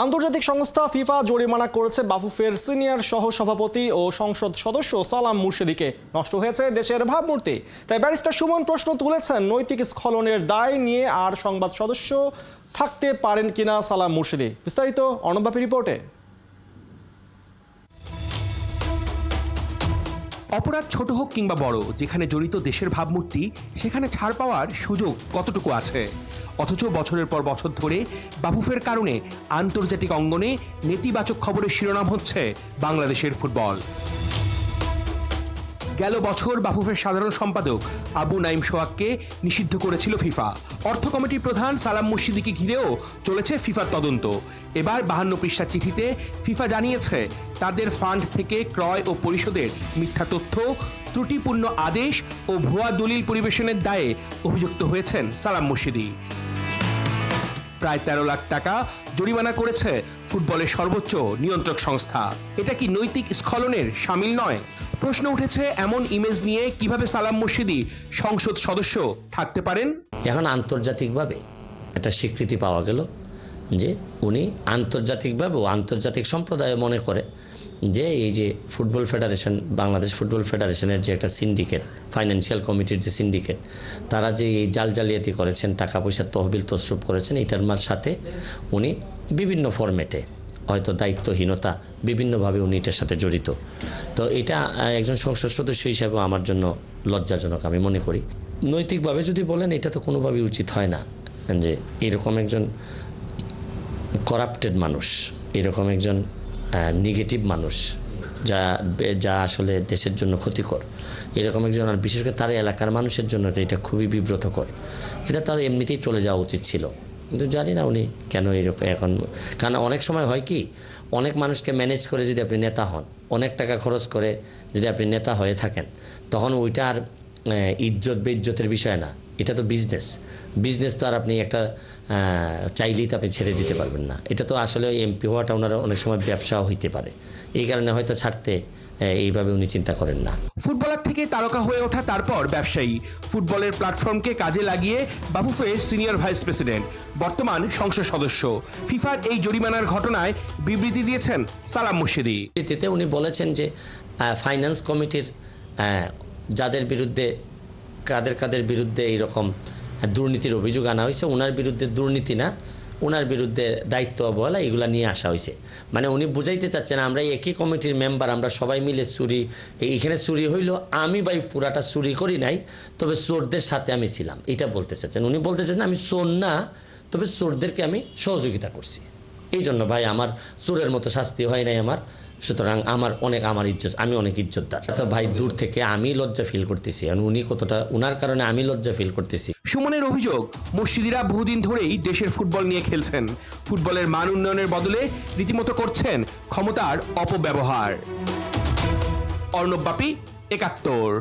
আন্তর্জাতিক সংস্থা ফিফা জরিমানা করেছে বাফুফের সিনিয়র সহসভাপতি ও সংসদ সদস্য সালাম মুর্শেদীকে। নষ্ট হয়েছে দেশের ভাবমূর্তি। তাই ব্যারিস্টার সুমন প্রশ্ন তুলেছেন, নৈতিক স্খলনের দায় নিয়ে আর সংবাদ সদস্য থাকতে পারেন কিনা সালাম মুর্শেদী। বিস্তারিত অর্ণব রিপোর্টে। অপরাধ ছোট হোক কিংবা বড়, যেখানে জড়িত দেশের ভাবমূর্তি সেখানে ছাড় পাওয়ার সুযোগ কতটুকু আছে? অথচ বছরের পর বছর ধরে বাফুফের কারণে আন্তর্জাতিক অঙ্গনে নেতিবাচক খবরের শিরোনাম হচ্ছে বাংলাদেশের ফুটবল। গেল বছর বাফুফের সাধারণ সম্পাদক আবু নাইম সোহাগকে নিষিদ্ধ করেছিল ফিফা। অর্থ কমিটির প্রধান সালাম মুর্শেদীকে ঘিরেও চলেছে ফিফার তদন্ত। এবার 52 পৃষ্ঠার চিঠিতে ফিফা জানিয়েছে, তাদের ফান্ড থেকে ক্রয় ও পরিশোধের মিথ্যা তথ্য, ত্রুটিপূর্ণ আদেশ ও ভুয়া দলিল পরিবেশনের দায়ে অভিযুক্ত হয়েছেন সালাম মুর্শেদী। প্রায় 13 লাখ টাকা জরিমানা করেছে ফুটবলের সর্বোচ্চ নিয়ন্ত্রক সংস্থা। এটা কি নৈতিক স্খলনের শামিল নয়? প্রশ্ন উঠেছে, এমন ইমেজ নিয়ে কিভাবে সালাম মুর্শেদী সংসদ সদস্য থাকতে পারেন? এখন আন্তর্জাতিকভাবে একটা স্বীকৃতি পাওয়া গেল যে উনি আন্তর্জাতিকভাবে ও আন্তর্জাতিক সম্প্রদায় মনে করে যে এই যে ফুটবল ফেডারেশন, বাংলাদেশ ফুটবল ফেডারেশনের যে একটা সিন্ডিকেট, ফাইন্যান্সিয়াল কমিটির যে সিন্ডিকেট, তারা যে এই জালিয়াতি করেছেন, টাকা পয়সার তহবিল তসরুপ করেছেন, এটার সাথে উনি বিভিন্ন ফরম্যাটে, হয়তো দায়িত্বহীনতা, বিভিন্নভাবে উনি এটার সাথে জড়িত। তো এটা একজন সংসদ সদস্য হিসাবে আমার জন্য লজ্জাজনক আমি মনে করি। নৈতিকভাবে যদি বলেন, এটা তো কোনোভাবেই উচিত হয় না যে এরকম একজন করাপ্টেড মানুষ, এরকম একজন নেগেটিভ মানুষ, যা আসলে দেশের জন্য ক্ষতিকর, এরকম একজন, আর বিশেষ করে তার এলাকার মানুষের জন্য এটা খুবই বিব্রতকর। এটা তার এমনিতেই চলে যাওয়া উচিত ছিল, কিন্তু জানি না উনি কেন এরকম এখন। কারণ অনেক সময় হয় কি, অনেক মানুষকে ম্যানেজ করে যদি আপনি নেতা হন, অনেক টাকা খরচ করে যদি আপনি নেতা হয়ে থাকেন, তখন ওইটা আর ইজ্জত বেইজ্জতের বিষয় না, এটা তো বিজনেস তো আর আপনি একটা চাইলেই তো আপনি ছেড়ে দিতে পারবেন না। এটা তো আসলে এমপি হওয়াটা ওনারা অনেক সময় ব্যবসাও হইতে পারে, এই কারণে হয়তো ছাড়তে এইভাবে উনি চিন্তা করেন না। ফুটবলার থেকে তারকা হয়ে ওঠা, তারপর ব্যবসায়ী, ফুটবলের প্ল্যাটফর্মকে কাজে লাগিয়ে বাফুফের সিনিয়র ভাইস প্রেসিডেন্ট, বর্তমান সংসদ সদস্য। ফিফার এই জরিমানার ঘটনায় বিবৃতি দিয়েছেন সালাম মুর্শেদী। বিবৃতিতে উনি বলেছেন যে ফাইন্যান্স কমিটির যাদের বিরুদ্ধে কাদের বিরুদ্ধে এইরকম দুর্নীতির অভিযোগ আনা হয়েছে, ওনার বিরুদ্ধে দুর্নীতি না, ওনার বিরুদ্ধে দায়িত্ব অবহেলা, এগুলা নিয়ে আসা হয়েছে। মানে উনি বুঝাইতে চাচ্ছেন, আমরা একই কমিটির মেম্বার, আমরা সবাই মিলে চুরি, এইখানে চুরি হইল, আমি ভাই পুরাটা চুরি করি নাই, তবে চোরদের সাথে আমি ছিলাম, এটা বলতে চাচ্ছেন। উনি বলতে চাচ্ছেন আমি চোর না, তবে চোরদেরকে আমি সহযোগিতা করছি, এই জন্য ভাই আমার চোরের মতো শাস্তি হয় নাই আমার, সুতরাং আমার ইজ্জত, আমি অনেক ইজ্জতদার। তো ভাই দূর থেকে আমি লজ্জা ফিল করতেছি, উনি কতটা, ওনার কারণে আমি লজ্জা ফিল করতেছি। সুমনের অভিযোগ, মুর্শেদীরা বহুদিন ধরেই দেশের ফুটবল নিয়ে খেলছেন, ফুটবলের মান উন্নয়নের বদলে রীতিমতো করছেন ক্ষমতার অপব্যবহার। অর্ণব বাপি, ৭১।